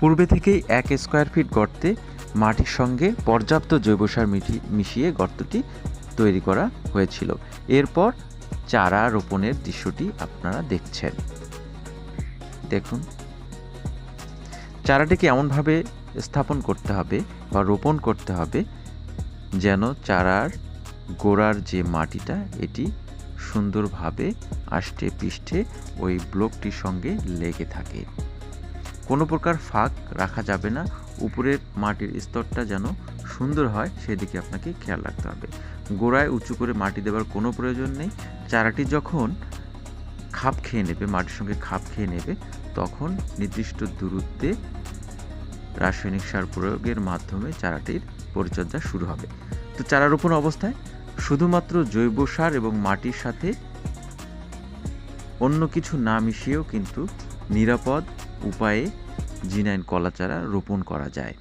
পূর্বে থেকেই 1 square feet গর্তে মাটির সঙ্গে পর্যাপ্ত জৈব সার মিশিয়ে গর্তটি তৈরি করা হয়েছিল। এরপর চারা রোপণের দৃশ্যটি আপনারা দেখছেন। দেখুন, চারাটিকে এমনভাবে স্থাপন করতে হবে বা রোপণ করতে হবে যেন চারার গোড়ার যে মাটিটা এটি সুন্দরভাবে আষ্টে পৃষ্ঠে ওই ব্লকটির সঙ্গে লেগে থাকে। কোনো প্রকার ফাঁক রাখা যাবে না। উপরের মাটির স্তরটা যেন সুন্দর হয় সেদিকে আপনাকে খেয়াল রাখতে হবে। গোড়ায় উঁচু করে মাটি দেওয়ার কোনো প্রয়োজন নেই। চারাটি যখন খাপ খেয়ে নেবে, মাটির সঙ্গে খাপ খেয়ে নেবে, তখন নির্দিষ্ট দূরত্বে রাসায়নিক সার প্রয়োগের মাধ্যমে চারাটির পরিচর্যা শুরু হবে। তো চারা রোপণ অবস্থায় শুধুমাত্র জৈব সার এবং মাটির সাথে অন্য কিছু না মিশিয়েও কিন্তু নিরাপদ উপায়ে জিনাইন কলা চারা রোপণ করা যায়।